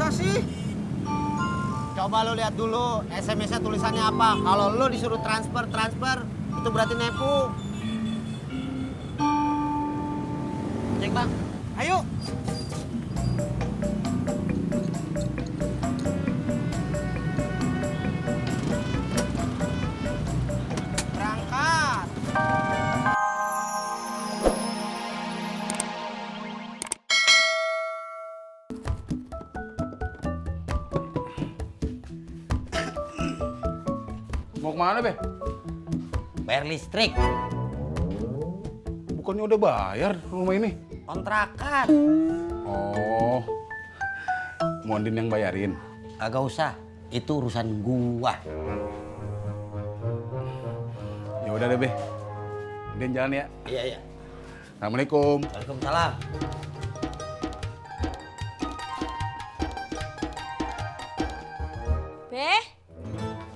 apa sih? Coba lo lihat dulu SMS-nya tulisannya apa. Kalau lo disuruh transfer, itu berarti nepu. Cek bang, ayo. Berangkat. Mau kemana, Be? Bayar listrik, Bukannya udah bayar rumah ini? kontrakan. Oh, Mondin yang bayarin. Agak usah, itu urusan gua. Ya udah deh, Be. Din jalan ya. Iya, iya. Assalamualaikum. Waalaikumsalam.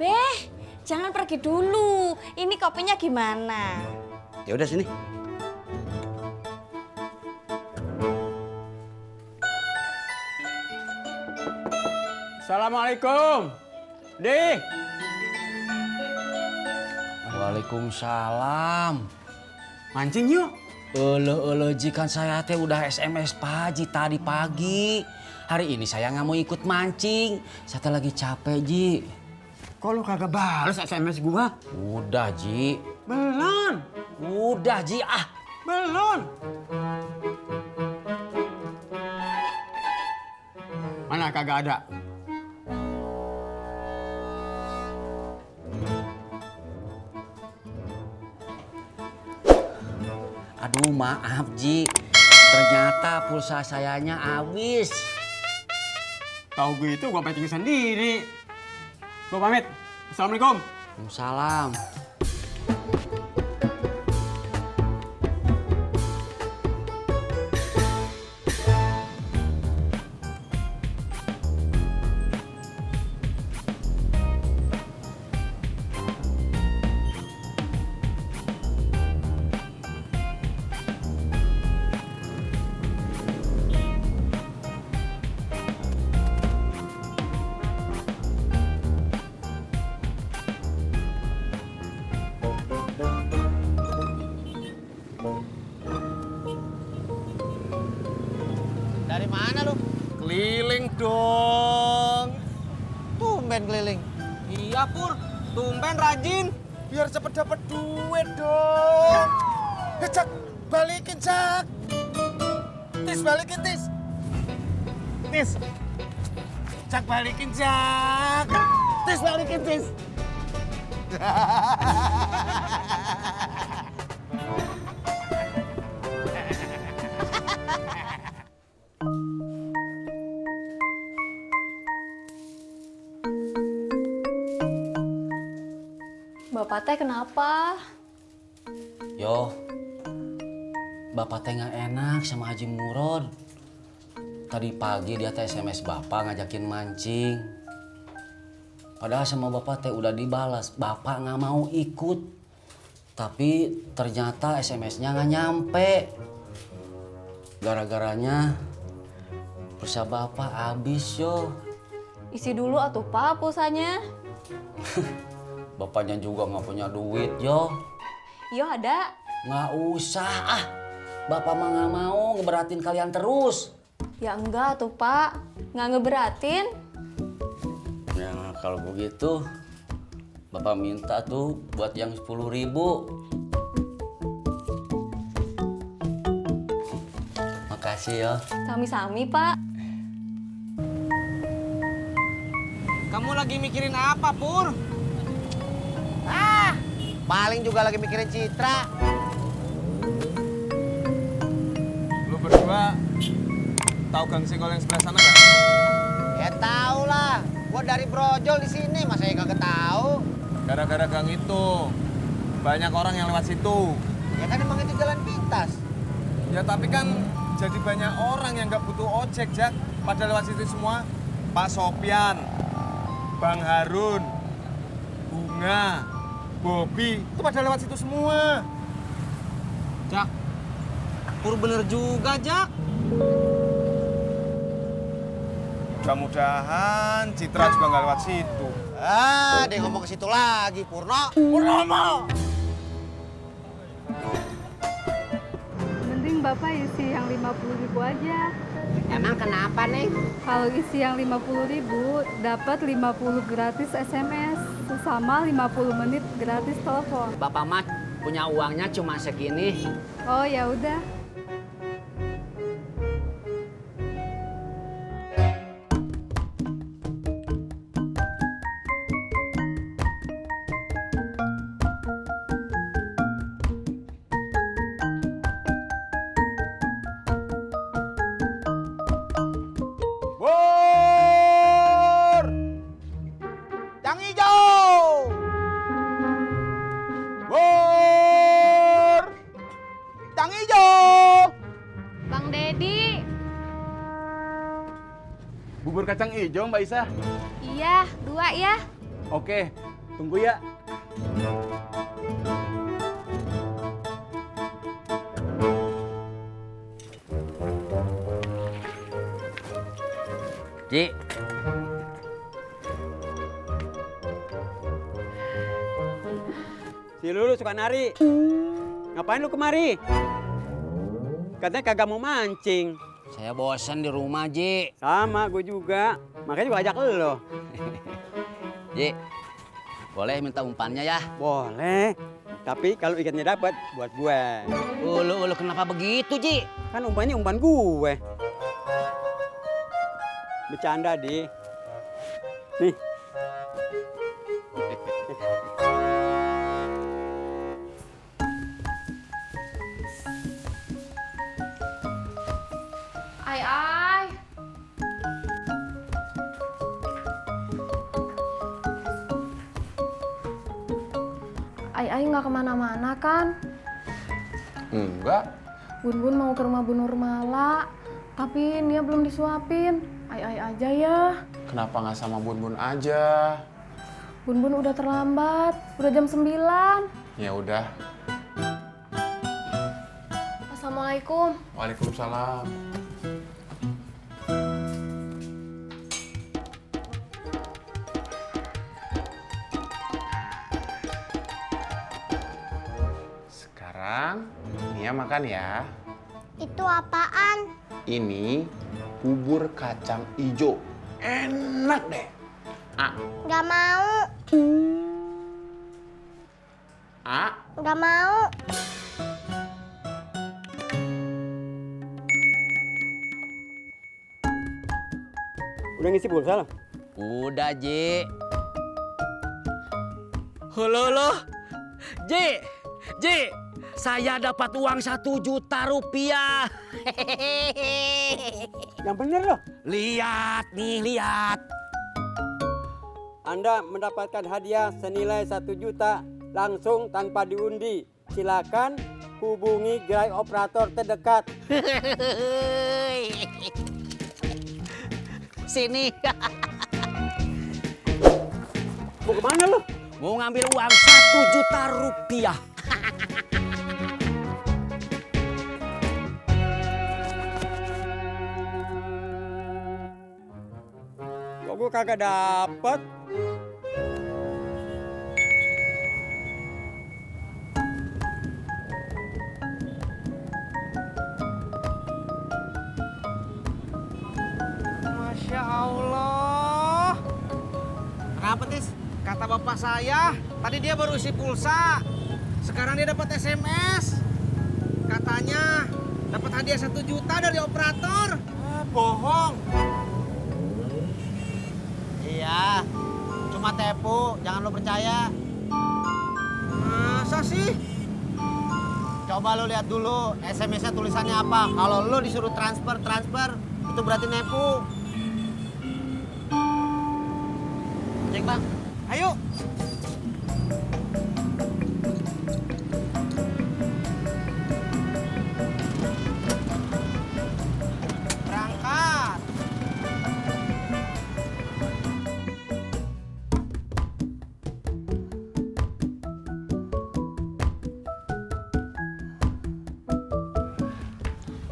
Beh, jangan pergi dulu. Ini kopinya gimana? Ya udah sini. Assalamualaikum. Dih. Waalaikumsalam. Mancing yuk. Elo jikan saya teh udah SMS Pak Ji tadi pagi. Hari ini saya nggak mau ikut mancing. Saya teh lagi capek Ji. Kok lu kagak balas SMS gua? Udah Ji. Belum. Udah Ji ah. Belum. Mana kagak ada? Aduh maaf Ji. Ternyata pulsa sayanya habis. Tahu gitu gua pancing sendiri. Gua pamit. Assalamualaikum. Salam. Dari mana lu? Keliling dong. Tumben keliling. Iya Pur, tumben rajin. Biar cepet dapet duit dong. Jak, balikin Jak. Tis, balikin Tis. Tis. Jak, balikin Jak. Tis, balikin Tis. Bapak teh kenapa? Yo, Bapak teh nggak enak sama Haji Murod. Tadi pagi dia teh SMS Bapak ngajakin mancing. Padahal sama Bapak teh udah dibalas, Bapak nggak mau ikut. Tapi ternyata SMS-nya nggak nyampe. Gara-garanya pulsa Bapak habis yo. Isi dulu atuh Pak pulsanya. Bapaknya juga nggak punya duit yo. Yo ada. Nggak usah ah. Bapak mah nggak mau ngeberatin kalian terus. Ya enggak tuh Pak. Nggak ngeberatin. Ya kalau begitu Bapak minta tuh buat yang 10.000. Makasih ya. Sami-sami Pak. Kamu lagi mikirin apa Pur? Paling juga lagi mikirin Citra. Lu berdua tahu Gang Senggol yang sebelah sana nggak? Ya tau lah. Gua dari brojol di sini, masa ya kagak tahu. Gara-gara gang itu banyak orang yang lewat situ. Ya kan emang itu jalan pintas. Ya tapi kan jadi banyak orang yang nggak butuh ojek Jak. Pada lewat situ semua. Pak Sopyan, Bang Harun, Bunga, Bobby, itu pada lewat situ semua. Jak, Pur bener juga Jak. Mudah-mudahan Citra juga nggak lewat situ. Ah, dia ngomong ke situ lagi, Purno. Purnomo. Mending Bapak isi yang 50.000 aja. Emang kenapa, Neng? Kalau isi yang 50.000 dapat 50 gratis SMS sama 50 menit gratis telepon. Bapak mah punya uangnya cuma segini. Oh ya udah. Bur! Yang hijau! Bur! Yang hijau! Bang Dedi. Bubur kacang hijau, Mbak Isa. Iya, 2 ya. Oke, tunggu ya. Ji, Si Lulu suka nari. Ngapain lu kemari? Katanya kagak mau mancing. saya bosan di rumah, Ji. Sama, gue juga. Makanya gue ajak lo. Ji, boleh minta umpannya ya? Boleh. Tapi kalau ikannya dapat, buat gue. Ulu kenapa begitu, Ji? Kan umpannya umpan gue. Bercanda, Di. Nih. Ai. Ai nggak kemana-mana kan? Enggak. Bun mau ke rumah Bu Nurmala, tapi Nia belum disuapin. Ai aja ya. Kenapa nggak sama Bun aja? Bun udah terlambat, udah jam 9. Ya udah. Assalamualaikum. Waalaikumsalam. Sekarang Nia makan ya. Itu apaan? Ini bubur kacang ijo. Enak deh. Gak mau. Gak mau. Udah ngisi pulsa lo? Udah, Ji. Halo. Ji, saya dapat uang 1 juta rupiah. Yang bener lo. Lihat nih, lihat. Anda mendapatkan hadiah senilai 1 juta langsung tanpa diundi. Silakan hubungi gerai operator terdekat. Sini. Mau kemana lo? Mau ngambil uang 1 juta rupiah. Kok gue kagak dapet? Masya Allah. Kenapa, Tis? Kata bapak saya, tadi dia baru isi pulsa. Sekarang dia dapat SMS. Katanya dapat hadiah 1 juta dari operator. Bohong. Iya, cuma tepu, jangan lo percaya. Masa sih? Coba lo lihat dulu SMS-nya tulisannya apa. Kalau lo disuruh transfer, itu berarti nepu. Cek, Bang. Ayo. Berangkat.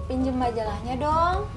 Pinjem majalahnya dong.